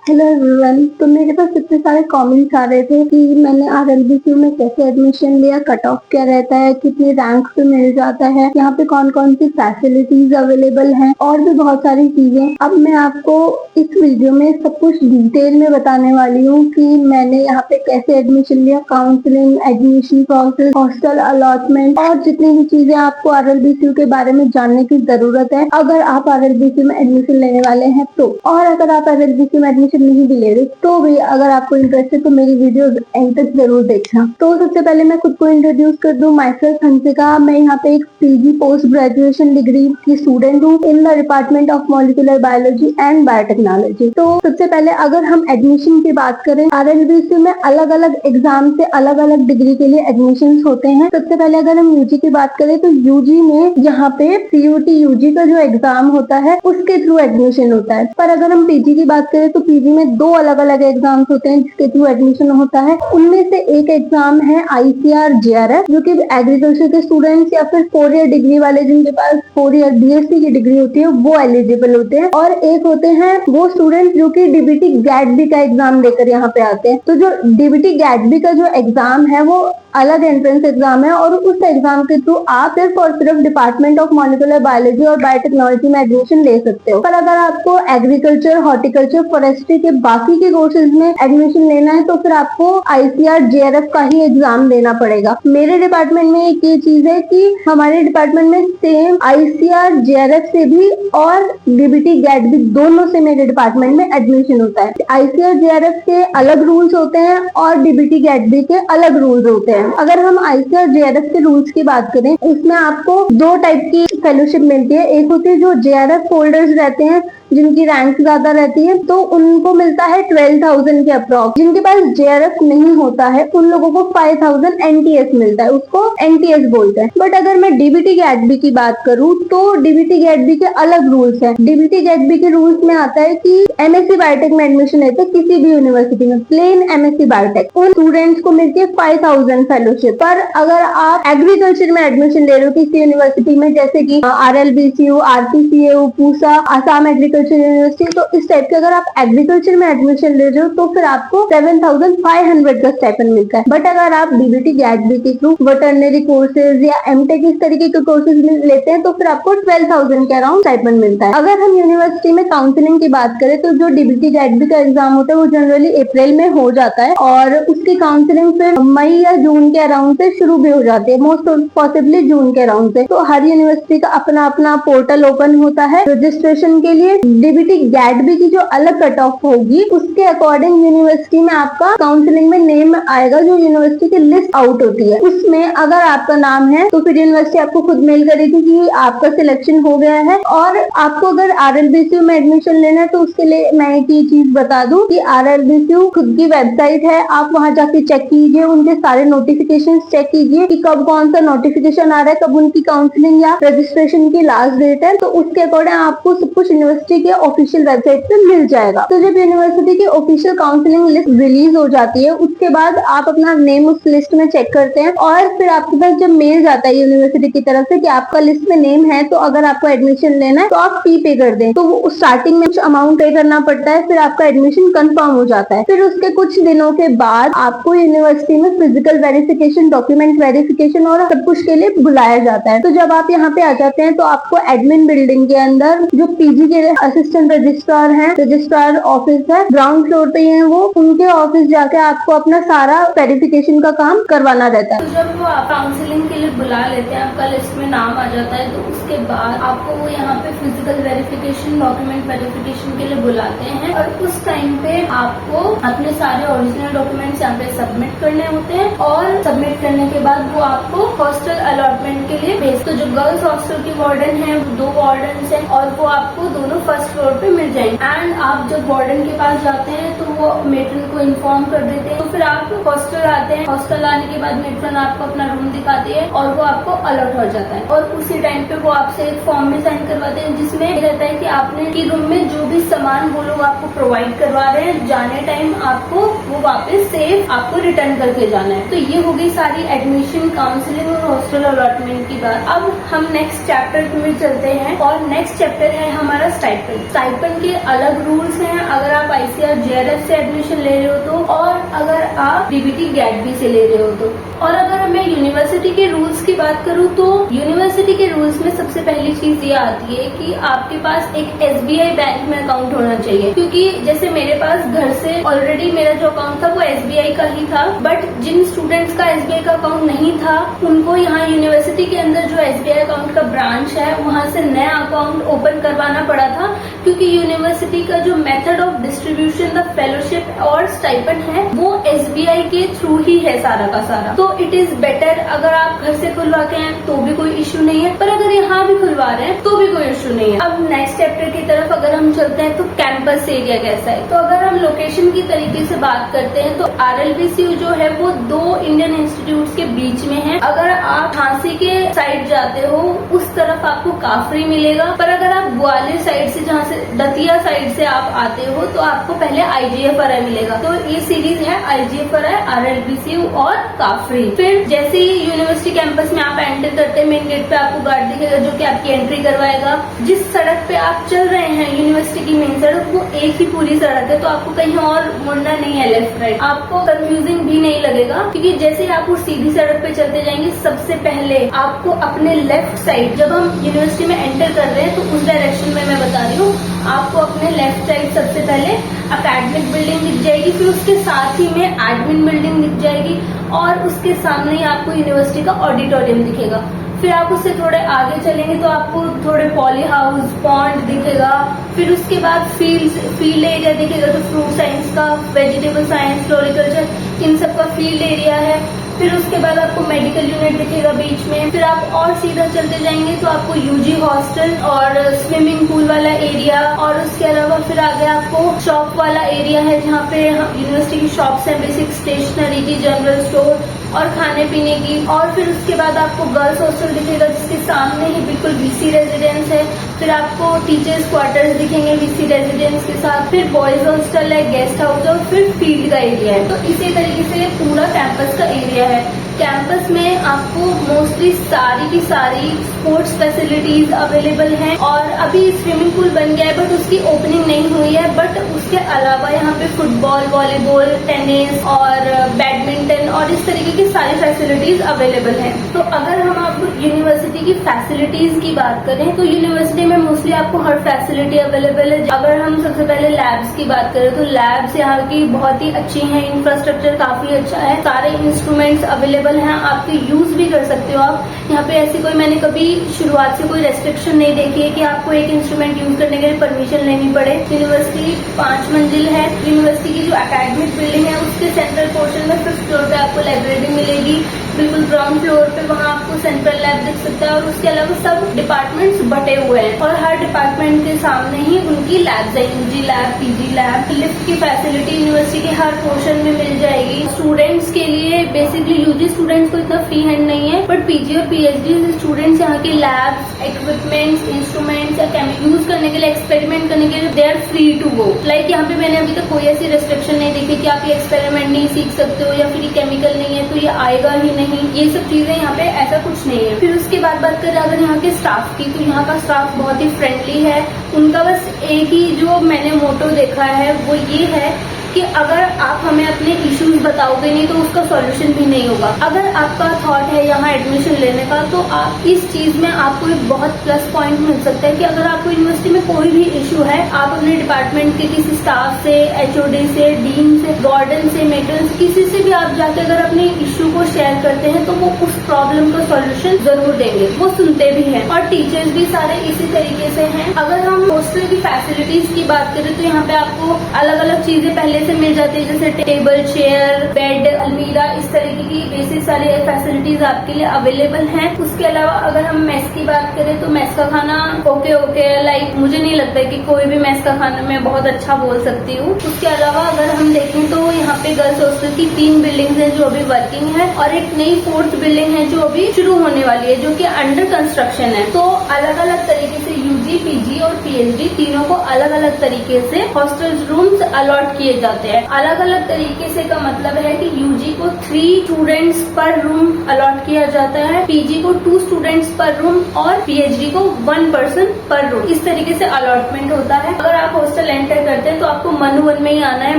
Hello everyone. तो मेरे पास इतने सारे कमेंट्स आ रहे थे कि मैंने आरएलबीसी में कैसे एडमिशन लिया, कट ऑफ क्या रहता है, कितने रैंक पे मिल जाता है, यहाँ पे कौन कौन सी फैसिलिटीज अवेलेबल हैं और भी बहुत सारी चीजें। अब मैं आपको इस वीडियो में सब कुछ डिटेल में बताने वाली हूँ कि मैंने यहाँ पे कैसे एडमिशन लिया, counselling, admission process, hostel allotment और जितनी भी चीजें आपको आरएलबीसी के बारे में जानने की जरूरत है अगर आप आरएलबीसी में एडमिशन लेने वाले हैं तो। और अगर आप आरएलबीसी में एडमिशन नहीं भी ले रहे तो भी अगर आपको इंटरेस्ट है तो मेरी वीडियो एंड तक जरूर देखना। तो सबसे पहले मैं खुद को इंट्रोड्यूस कर दूं। My self Hansika. मैं यहाँ पे एक पीजी पोस्ट ग्रेजुएशन डिग्री की स्टूडेंट हूँ in the department of molecular biology and biotechnology. तो सबसे पहले अगर हम एडमिशन की बात करें, आरएलबीसी में अलग अलग एग्जाम से अलग अलग डिग्री के लिए एडमिशन होते हैं। सबसे पहले अगर हम यूजी की बात करें तो यूजी में यहाँ पे सीयूटी यूजी का जो एग्जाम होता है उसके थ्रू एडमिशन होता है। पर अगर हम पीजी की बात करें तो पीजी में दो अलग अलग एग्जाम्स होते हैं जिसके थ्रू एडमिशन होता है। उनमें से एक एग्जाम है आईसीआर जेआरएफ जो कि एग्रीकल्चर के स्टूडेंट्स या फिर 4 ईयर डिग्री वाले जिनके पास 4 ईयर बीएससी की डिग्री होती है वो एलिजिबल होते हैं। और एक होते हैं वो स्टूडेंट्स जो कि डीबीटी गैटबी का एग्जाम देकर यहाँ पे आते हैं। तो जो डीबीटी गैटबी का जो एग्जाम है वो अलग एंट्रेंस एग्जाम है और उस एग्जाम के थ्रू आप सिर्फ और सिर्फ डिपार्टमेंट ऑफ मॉलिक्यूलर बायोलॉजी और बायोटेक्नोलॉजी में एडमिशन ले सकते हो। पर अगर आपको एग्रीकल्चर, हॉर्टिकल्चर, फॉरेस्ट्री के बाकी के कोर्सेज में एडमिशन लेना है तो फिर आपको आईसीआर जेआरएफ का ही एग्जाम देना पड़ेगा। मेरे डिपार्टमेंट में एक ये चीज है कि हमारे डिपार्टमेंट में सेम आईसीआर जेआरएफ से भी और डीबीटी गैटबी दोनों से मेरे डिपार्टमेंट में एडमिशन होता है। आईसीआर जेआरएफ के अलग रूल्स होते हैं और डीबीटी गैटबी के अलग रूल्स होते हैं। अगर हम आईसीआर जेआरएफ के रूल्स की बात करें इसमें आपको दो टाइप की फेलोशिप मिलती है। एक होती है जो जेआरएफ होल्डर्स रहते हैं जिनकी रैंक ज्यादा रहती है तो उनको मिलता है 12,000 के अप्रॉक्स। जिनके पास जेआरएफ नहीं होता है उन लोगों को 5,000 एनटीएस मिलता है, उसको एनटीएस बोलते हैं। बट अगर मैं डीबीटी गैटबी की बात करूं तो डीबीटी गैटबी के अलग रूल्स हैं। डीबीटी गैटबी के रूल्स में आता है कि एमएससी बायोटेक में एडमिशन लेते हैं किसी भी यूनिवर्सिटी में, प्लेन एमएससी बायोटेक, उन स्टूडेंट्स को मिलती है 5,000 फेलोशिप। पर अगर आप एग्रीकल्चर में एडमिशन ले रहे हो किसी यूनिवर्सिटी में जैसे कि आरएलबीसीयू, आरपीसीयू, पूसा, आसाम एग्रीकल्चर यूनिवर्सिटी, तो इस टाइप के अगर आप एग्रीकल्चर में एडमिशन ले रहे हो तो फिर आपको 7,500 का स्टाइपेंड मिलता है। बट अगर आप डीबीटी गैटबी के थ्रू वेटरनरी कोर्सेज या एमटेक इस तरीके के कोर्सेज लेते हैं तो फिर आपको 12,000 के अराउंड स्टाइपेंड मिलता है। अगर हम यूनिवर्सिटी में काउंसलिंग की बात करें तो जो डीबीटी गैटबी का एग्जाम होता है वो जनरली अप्रैल में हो जाता है और उसकी काउंसलिंग फिर मई या जून के अराउंड से शुरू भी हो जाती है, मोस्ट पॉसिबली जून के अराउंड से। तो हर यूनिवर्सिटी का अपना अपना पोर्टल ओपन होता है रजिस्ट्रेशन के लिए। डीबीटी गैटबी की जो अलग कट ऑफ होगी उसके अकॉर्डिंग यूनिवर्सिटी में आपका काउंसलिंग में नेम आएगा। जो यूनिवर्सिटी की लिस्ट आउट होती है उसमें अगर आपका नाम है तो फिर यूनिवर्सिटी आपको खुद मेल करेगी कि आपका सिलेक्शन हो गया है। और आपको अगर आरएलबीसी में एडमिशन लेना है तो उसके लिए मैं एक ही चीज बता दूं कि आरएलबीसी खुद की वेबसाइट है, आप वहां जाके चेक कीजिए, उनके सारे नोटिफिकेशन चेक कीजिए कि कब कौन सा नोटिफिकेशन आ रहा है, कब उनकी काउंसलिंग या रजिस्ट्रेशन की लास्ट डेट है। तो उसके अकॉर्डिंग आपको सब कुछ यूनिवर्सिटी के ऑफिशियल वेबसाइट पे मिल जाएगा। तो जब यूनिवर्सिटी की ऑफिशियल काउंसलिंग लिस्ट रिलीज हो जाती है उसके बाद आप अपना नेम उस लिस्ट में चेक करते हैं और फिर आपके पास जब मेल जाता है यूनिवर्सिटी की तरफ से कि आपका लिस्ट में नेम है तो अगर आपको एडमिशन लेना है तो आप फी पे कर दें। तो वो स्टार्टिंग में कुछ अमाउंट पे करना पड़ता है, फिर आपका एडमिशन कंफर्म हो जाता है। फिर उसके कुछ दिनों के बाद आपको यूनिवर्सिटी में फिजिकल वेरिफिकेशन, डॉक्यूमेंट वेरिफिकेशन और सब कुछ के लिए बुलाया जाता है। तो जब आप यहाँ पे आ जाते हैं तो आपको एडमिन बिल्डिंग के अंदर जो पीजी के असिस्टेंट रजिस्ट्रार हैं, रजिस्ट्रार ऑफिस है, ग्राउंड फ्लोर पे हैं वो, उनके ऑफिस जाके आपको अपना सारा वेरिफिकेशन का काम करवाना रहता है। तो जब वो काउंसलिंग के लिए बुला लेते हैं, आपका लिस्ट में नाम आ जाता है, तो उसके बाद आपको वो यहाँ पे फिजिकल वेरिफिकेशन, डॉक्यूमेंट वेरिफिकेशन के लिए बुलाते हैं और उस टाइम पे आपको अपने सारे ओरिजिनल डॉक्यूमेंट्स यहाँ पे सबमिट करने होते हैं और सबमिट करने के बाद वो आपको हॉस्टल अलॉटमेंट के लिए भेज। तो जो गर्ल्स हॉस्टल की वार्डन है, 2 वार्डन है और वो आपको दोनों फर्स्ट फ्लोर पे मिल जाएंगे। एंड आप जब वार्डन के पास जाते हैं तो वो मेट्रन को इन्फॉर्म कर देते हैं। तो फिर आप हॉस्टल आते हैं, हॉस्टल आने के बाद मेट्रन आपको अपना रूम दिखाती है और वो आपको अलर्ट हो जाता है और उसी टाइम पे वो आपसे एक फॉर्म भी साइन करवाते हैं जिसमें रहता है कि आपने की रूम में जो भी सामान वो लोग आपको प्रोवाइड करवा रहे हैं, जाने टाइम आपको वो वापस सेफ आपको रिटर्न करके जाना है। तो ये हो गई सारी एडमिशन, काउंसलिंग और हॉस्टल अलॉटमेंट की बात। अब हम नेक्स्ट चैप्टर में चलते हैं और नेक्स्ट चैप्टर है हमारा स्टाइपेंड। स्टाइपेंड के अलग रूल्स हैं। अगर आप आईसीआर अगर JRF से एडमिशन ले रहे हो तो, और अगर आप DBT GAT-B से ले रहे हो तो। और अगर मैं यूनिवर्सिटी के रूल्स की बात करूँ तो यूनिवर्सिटी के रूल्स में सबसे पहली चीज ये आती है कि आपके पास एक SBI बैंक में अकाउंट होना चाहिए, क्योंकि जैसे मेरे पास घर से ऑलरेडी मेरा जो अकाउंट था वो SBI का ही था, बट जिन स्टूडेंट्स का SBI का अकाउंट नहीं था उनको यहाँ यूनिवर्सिटी के अंदर जो SBI अकाउंट का ब्रांच है वहाँ से नया अकाउंट ओपन करवाना पड़ा था, क्योंकि यूनिवर्सिटी का जो method of distribution the fellowship और स्टाइपेंड है वो SBI के थ्रू ही है सारा का सारा। तो इट इज बेटर अगर आप घर से खुलवा के हैं तो भी कोई इश्यू नहीं है, पर अगर यहाँ भी खुलवा रहे हैं तो भी कोई इश्यू नहीं है। अब नेक्स्ट चैप्टर की तरफ अगर हम चलते हैं तो कैंपस एरिया कैसा है। तो अगर हम लोकेशन की तरीके से बात करते हैं तो RLBCU जो है वो 2 इंडियन इंस्टीट्यूट के बीच में है। अगर आप झांसी के साइड जाते हो उस तरफ आपको काफरी मिलेगा, पर अगर आप ग्वालियर साइड से, जहाँ से दतिया साइड से आप आते हो तो आपको पहले IGFRI मिलेगा। तो ये सीरीज है IGFRI, RLBCU और काफरी। फिर जैसे ही यूनिवर्सिटी कैंपस में आप एंटर करते हैं मेन गेट पे आपको गार्ड दिखेगा जो कि आपकी एंट्री करवाएगा। जिस सड़क पे आप चल रहे हैं यूनिवर्सिटी की मेन सड़क वो एक ही पूरी सड़क है, तो आपको कहीं और मुड़ना नहीं है लेफ्ट राइट। आपको कंफ्यूजिंग भी नहीं लगेगा, क्योंकि जैसे आप उस सीधी सड़क पे चलते जाएंगे सबसे पहले आपको अपने लेफ्ट साइड, जब हम यूनिवर्सिटी में एंटर कर रहे हैं तो उस डायरेक्शन में मैं बता रही हूँ, आपको अपने लेफ्ट साइड सबसे पहले अकेडमिक बिल्डिंग दिख जाएगी, फिर उसके साथ ही में एडमिन बिल्डिंग दिख जाएगी और उसके सामने ही आपको यूनिवर्सिटी का ऑडिटोरियम दिखेगा। फिर आप उससे थोड़े आगे चलेंगे तो आपको थोड़े पॉली हाउस, पॉन्ड दिखेगा। फिर उसके बाद फील्ड एरिया दिखेगा, तो फ्रूट साइंस का, वेजिटेबल साइंस, फ्लोरिकल्चर, इन सब का फील्ड एरिया है। फिर उसके बाद आपको मेडिकल यूनिट दिखेगा बीच में। फिर आप और सीधा चलते जाएंगे तो आपको UG हॉस्टल और स्विमिंग पूल वाला एरिया, और उसके अलावा फिर आगे आपको शॉप वाला एरिया है जहाँ पे यूनिवर्सिटी की शॉप्स है, बेसिक स्टेशनरी की, जनरल स्टोर और खाने पीने की। और फिर उसके बाद आपको गर्ल्स हॉस्टल दिखेगा जिसके सामने ही बिल्कुल VC रेजिडेंस है। फिर आपको टीचर्स क्वार्टर्स दिखेंगे VC रेजिडेंस के साथ। फिर बॉयज हॉस्टल है, गेस्ट हाउस और फिर फील्ड का एरिया है। तो इसी तरीके से पूरा कैंपस का एरिया है। कैंपस में आपको मोस्टली सारी की सारी स्पोर्ट्स फैसिलिटीज अवेलेबल हैं, और अभी स्विमिंग पूल बन गया है बट उसकी ओपनिंग नहीं हुई है। बट उसके अलावा यहाँ पे फुटबॉल, वॉलीबॉल, टेनिस और बैडमिंटन और इस तरीके की सारी फैसिलिटीज अवेलेबल हैं। तो अगर हम आपको यूनिवर्सिटी की फैसिलिटीज की बात करें तो यूनिवर्सिटी में मोस्टली आपको हर फैसिलिटी अवेलेबल है। अगर हम सबसे पहले लैब्स की बात करें तो लैब्स यहाँ की बहुत ही अच्छी हैं, इंफ्रास्ट्रक्चर काफी अच्छा है, सारे इंस्ट्रूमेंट्स अवेलेबल हैं, आपके यूज भी कर सकते हो आप। यहाँ पे ऐसी कोई, मैंने कभी शुरुआत से कोई रेस्ट्रिक्शन नहीं देखी है कि आपको एक इंस्ट्रूमेंट यूज करने के लिए परमिशन लेनी पड़े। यूनिवर्सिटी 5 मंजिल है। यूनिवर्सिटी की जो एकेडमिक बिल्डिंग है उसके सेंट्रल पोर्शन में 5th फ्लोर पे आपको लाइब्रेरी मिलेगी। बिल्कुल ग्राउंड फ्लोर पे वहाँ आपको सेंट्रल लैब दिख सकता है, और उसके अलावा सब डिपार्टमेंट्स बटे हुए हैं और हर डिपार्टमेंट के सामने ही उनकी लैब्स है, UG lab, PG lab. Lift की फैसिलिटी यूनिवर्सिटी के हर पोर्शन में मिल जाएगी। स्टूडेंट्स के लिए बेसिकली UG स्टूडेंट्स को इतना फ्री हैंड नहीं है, बट PG और PhD स्टूडेंट्स यहाँ के लैब्स, इक्विपमेंट्स, इंस्ट्रूमेंट्स या यूज करने के लिए, एक्सपेरिमेंट करने के लिए they are free to go. Like यहाँ पे मैंने अभी तक कोई ऐसी रेस्ट्रिक्शन नहीं देखी कि आप ये एक्सपेरिमेंट नहीं सीख सकते हो या फिर केमिकल नहीं है तो ये आएगा ही नहीं, ये सब चीजें यहाँ पे ऐसा कुछ नहीं है। फिर उसके बाद बात करें अगर यहाँ के स्टाफ की, तो यहाँ का स्टाफ बहुत ही फ्रेंडली है। उनका बस एक ही जो मैंने मोटो देखा है वो ये है कि अगर आप हमें अपने इश्यूज बताओगे नहीं तो उसका सॉल्यूशन भी नहीं होगा। अगर आपका थॉट है यहाँ एडमिशन लेने का तो आप इस चीज में आपको एक बहुत प्लस पॉइंट मिल सकता है कि अगर आपको यूनिवर्सिटी में कोई भी इशू है, आप अपने डिपार्टमेंट के किसी स्टाफ से, HOD से, डीन से, वार्डन से, मेट्रन से, किसी से भी आप जाके अगर अपने इश्यू को शेयर करते हैं तो वो उस प्रॉब्लम का सॉल्यूशन जरूर देंगे, वो सुनते भी हैं। और टीचर्स भी सारे इसी तरीके से हैं। अगर हम हॉस्टल की फैसिलिटीज की बात करें तो यहाँ पे आपको अलग अलग चीजें पहले से मिल जाती है, जैसे टेबल, चेयर, बेड, अलमीरा, इस तरीके की बेसिक सारी फैसिलिटीज आपके लिए अवेलेबल हैं। उसके अलावा अगर हम मेस की बात करें तो मेस का खाना ओके लाइक मुझे नहीं लगता है कि कोई भी मेस का खाना मैं बहुत अच्छा बोल सकती हूँ। उसके अलावा अगर हम देखें तो यहाँ पे गर्ल्स हॉस्टल की 3 बिल्डिंग्स हैं जो अभी वर्किंग है, और एक नई 4th बिल्डिंग है जो अभी शुरू होने वाली है, जो कि अंडर कंस्ट्रक्शन है। तो अलग अलग तरीके से UG, PG और PhD तीनों को अलग अलग तरीके से हॉस्टल रूम्स अलॉट किए जाते हैं। अलग अलग तरीके से का मतलब है कि UG को 3 स्टूडेंट्स पर रूम अलॉट किया जाता है, PG को 2 स्टूडेंट्स पर रूम और PhD को 1 पर्सन पर रूम, इस तरीके से अलॉटमेंट होता है। अगर आप हॉस्टल एंटर करते हैं तो आपको मनुवन में ही आना है,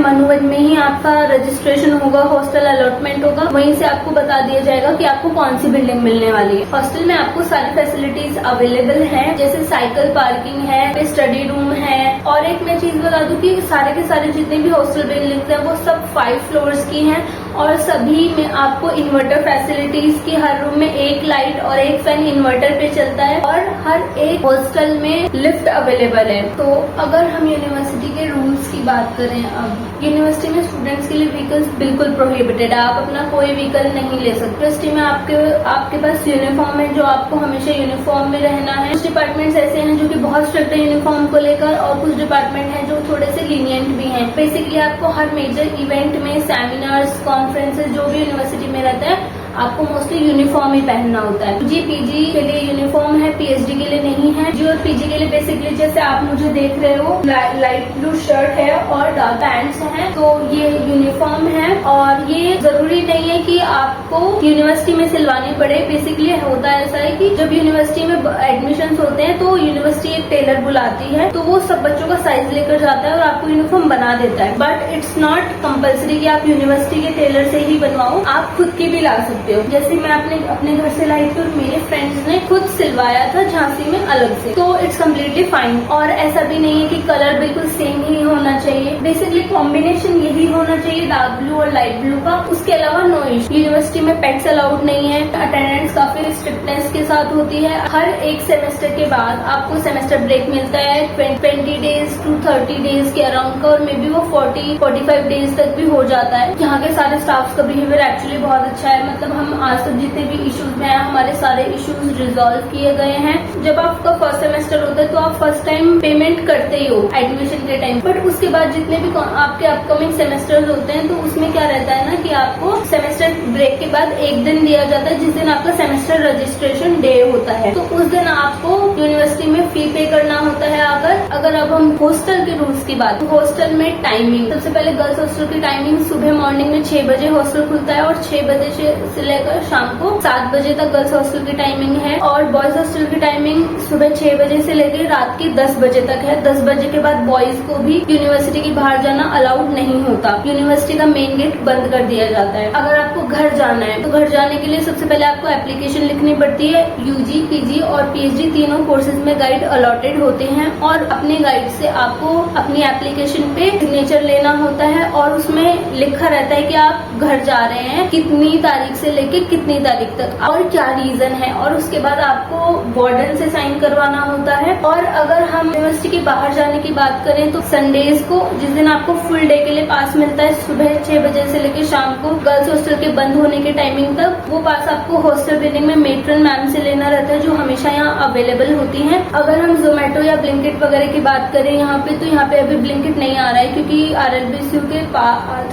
मनुवन में ही आपका रजिस्ट्रेशन होगा, हॉस्टल अलॉटमेंट होगा, वहीं से आपको बता दिया जाएगा कि आपको कौन सी बिल्डिंग मिलने वाली है। हॉस्टल में आपको सारी फैसिलिटीज अवेलेबल है, जैसे साइकिल पार्किंग है, स्टडी रूम है। और एक मैं चीज बता दूं कि सारे के सारे जितने भी हॉस्टल बिल्डिंग्स हैं वो सब 5 फ्लोर्स की हैं और सभी में आपको इन्वर्टर फैसिलिटीज की, हर रूम में एक लाइट और एक फैन इन्वर्टर पे चलता है और हर एक हॉस्टल में लिफ्ट अवेलेबल है। तो अगर हम यूनिवर्सिटी के रूल्स की बात करें, अब यूनिवर्सिटी में स्टूडेंट्स के लिए व्हीकल्स बिल्कुल प्रोहिबिटेड है, आप अपना कोई व्हीकल नहीं ले सकते। यूनिवर्सिटी में आपके पास यूनिफॉर्म है, जो आपको हमेशा यूनिफॉर्म में रहना है। कुछ डिपार्टमेंट्स ऐसे हैं जो कि बहुत स्ट्रिक्ट है यूनिफॉर्म को लेकर और कुछ डिपार्टमेंट हैं जो थोड़े से लीनियंट भी हैं। बेसिकली आपको हर मेजर इवेंट में, सेमिनार्स, कॉन्फ्रेंसेज जो भी यूनिवर्सिटी में रहता है, आपको मोस्टली यूनिफॉर्म ही पहनना होता है। जी पीजी के लिए यूनिफॉर्म है, पीएचडी के लिए नहीं है। जी और पीजी के लिए बेसिकली जैसे आप मुझे देख रहे हो, लाइट ब्लू शर्ट है और डार्क पैंट्स हैं, तो ये यूनिफॉर्म है। और ये जरूरी नहीं है कि आपको यूनिवर्सिटी में सिलवानी पड़े। बेसिकली होता ऐसा है कि जब यूनिवर्सिटी में एडमिशन होते हैं तो यूनिवर्सिटी एक टेलर बुलाती है, तो वो सब बच्चों का साइज लेकर जाता है और आपको यूनिफॉर्म बना देता है। बट इट्स नॉट कंपल्सरी कि आप यूनिवर्सिटी के टेलर से ही बनवाओ, आप खुद की भी ला सकते हो। जैसे मैं अपने घर से लाई थी और मेरे फ्रेंड्स ने खुद सिलवाया था झांसी में अलग से, तो इट्स कम्प्लीटली फाइन। और ऐसा भी नहीं है कि कलर बिल्कुल सेम ही होना चाहिए, बेसिकली कॉम्बिनेशन यही होना चाहिए डार्क ब्लू और लाइट ब्लू का। उसके अलावा नो इशू। यूनिवर्सिटी में पेट्स अलाउड नहीं है, अटेंडेंस काफी स्ट्रिक्टनेस के साथ होती है। हर एक सेमेस्टर के बाद आपको सेमेस्टर ब्रेक मिलता है 20 डेज टू 30 डेज के अराउंड का, और मे बी वो 40-45 डेज तक भी हो जाता है। यहाँ के सारे स्टाफ का बिहेवियर एक्चुअली बहुत अच्छा है, मतलब हम आज तक जितने भी इश्यूज में हमारे सारे इश्यूज रिजॉल्व किए गए हैं। जब आपका फर्स्ट सेमेस्टर होता है तो आप फर्स्ट टाइम पेमेंट करते ही हो एडमिशन के टाइम, बट उसके बाद जितने भी आपके अपकमिंग सेमेस्टर्स होते हैं तो उसमें क्या रहता है ना कि आपको सेमेस्टर ब्रेक के बाद एक दिन दिया जाता है जिस दिन आपका सेमेस्टर रजिस्ट्रेशन डे होता है, तो उस दिन आपको यूनिवर्सिटी में फी पे करना होता है। अगर अब हम हॉस्टल के रूल्स की बात, हॉस्टल में टाइमिंग, सबसे पहले गर्ल्स हॉस्टल की टाइमिंग सुबह मॉर्निंग में 6 बजे हॉस्टल खुलता है और 6 बजे से लेकर शाम को 7 बजे तक गर्ल्स हॉस्टल की टाइमिंग है। और बॉयज हॉस्टल की टाइमिंग सुबह 6 बजे से लेकर रात के 10 बजे तक है। 10 बजे के बाद बॉयज को भी यूनिवर्सिटी के बाहर जाना अलाउड नहीं होता, यूनिवर्सिटी का मेन गेट बंद कर दिया जाता है। अगर आपको घर जाना है तो घर जाने के लिए सबसे पहले आपको एप्लीकेशन लिखनी पड़ती है। यूजी, पीजी और पीएचडी तीनों कोर्सेज में गाइड अलॉटेड होते हैं और अपने गाइड से आपको अपनी एप्लीकेशन पे सिग्नेचर लेना होता है और उसमें लिखा रहता है कि आप घर जा रहे हैं कितनी तारीख से लेके कितनी तारीख तक और क्या रीजन है, और उसके बाद आपको वार्डन से साइन करवाना होता है। और अगर हम यूनिवर्सिटी के बाहर जाने की बात करें तो संडेज को, जिस दिन आपको फुल डे के लिए पास मिलता है सुबह 6 बजे से लेकर शाम को गर्ल्स हॉस्टल के बंद होने के टाइमिंग तक, वो पास आपको हॉस्टल बिल्डिंग में मेट्रन मैम से लेना रहता है जो हमेशा यहाँ अवेलेबल होती है। अगर हम जोमेटो या ब्लिंकिट वगैरह की बात करें यहाँ पे, तो यहाँ पे अभी ब्लिंकिट नहीं आ रहा है क्योंकि RLBCU के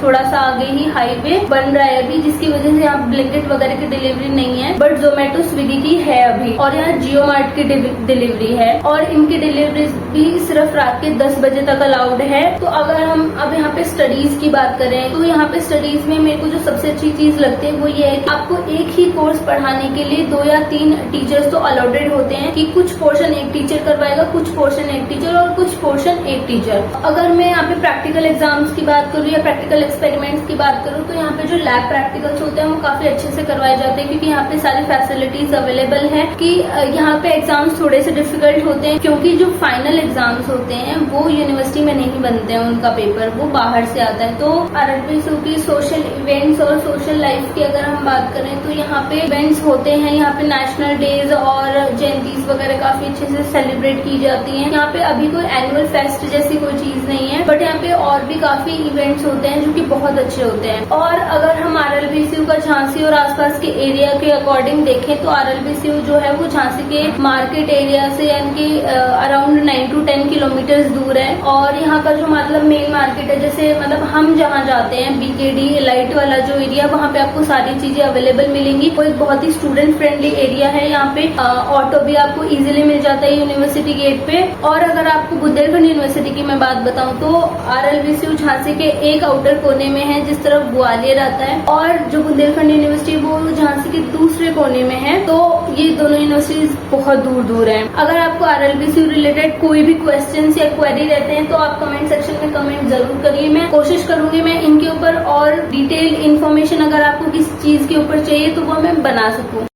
थोड़ा सा आगे ही हाईवे बन रहा है अभी, जिसकी वजह से यहाँ ब्लिंकिट वगैरह की डिलीवरी नहीं है। बट जोमेटो स्विगी की है अभी, और यहाँ जियो मार्ट की डिलीवरी है और इनकी डिलीवरी भी सिर्फ रात के 10 बजे तक अलाउड है। तो अगर हम अब यहाँ पे स्टडीज की बात करें तो यहाँ पे स्टडीज में मेरे को जो सबसे अच्छी चीज लगती है वो ये है कि आपको एक ही कोर्स पढ़ाने के लिए 2 या 3 टीचर्स तो अलॉटेड होते हैं कि कुछ पोर्शन एक टीचर करवाएगा, कुछ पोर्शन एक टीचर और कुछ पोर्शन एक टीचर। अगर मैं यहाँ पे प्रैक्टिकल एग्जाम्स की बात करूँ या प्रैक्टिकल एक्सपेरिमेंट्स की बात करूँ तो यहाँ पे जो लैब प्रैक्टिकल्स होते हैं वो काफी अच्छे से करवाए जाते हैं क्योंकि यहाँ पे सारी फैसिलिटीज अवेलेबल है। कि यहाँ पे एग्जाम्स थोड़े से डिफिकल्ट होते हैं क्योंकि जो फाइनल एग्जाम्स होते हैं वो यूनिवर्सिटी में नहीं बनते हैं, उनका पेपर वो बाहर से आता है। तो RLBCU की सोशल इवेंट्स और सोशल लाइफ की अगर हम बात करें तो यहाँ पे इवेंट्स होते हैं, यहाँ पे नेशनल डेज और जयंतीज वगैरह काफी अच्छे से सेलिब्रेट की जाती हैं। यहाँ पे अभी कोई एनुअल फेस्ट जैसी कोई चीज नहीं है, बट यहाँ पे और भी काफी इवेंट्स होते हैं जो कि बहुत अच्छे होते हैं। और अगर हम RLBCU का झांसी और आसपास के एरिया के अकॉर्डिंग देखें तो RLBCU जो है वो झांसी के मार्केट एरिया से यानी कि अराउंड 9 to 10 किलोमीटर दूर है। और यहाँ का जो मतलब मेन मार्केट है, जैसे मतलब हम जहाँ जाते हैं BKD लाइट वाला जो एरिया, वहाँ पे आपको सारी चीजें अवेलेबल मिलेंगी। वो एक बहुत ही स्टूडेंट फ्रेंडली एरिया है, यहाँ पे ऑटो भी आपको इजीली मिल जाता है यूनिवर्सिटी गेट पे। और अगर आपको बुंदेलखंड यूनिवर्सिटी की मैं बात बताऊं तो RLBCU झांसी के एक आउटर कोने में है जिस तरफ ग्वालियर आता है, और जो बुंदेलखंड यूनिवर्सिटी वो झांसी के दूसरे कोने में है। तो ये दोनों यूनिवर्सिटीज बहुत दूर दूर हैं। अगर आपको RLBCU रिलेटेड कोई भी क्वेश्चंस या क्वेरी रहते हैं तो आप कमेंट सेक्शन में कमेंट जरूर करिए। मैं कोशिश करूंगी मैं इनके ऊपर और डिटेल इन्फॉर्मेशन अगर आपको किस चीज के ऊपर चाहिए तो वो मैं बना सकूं।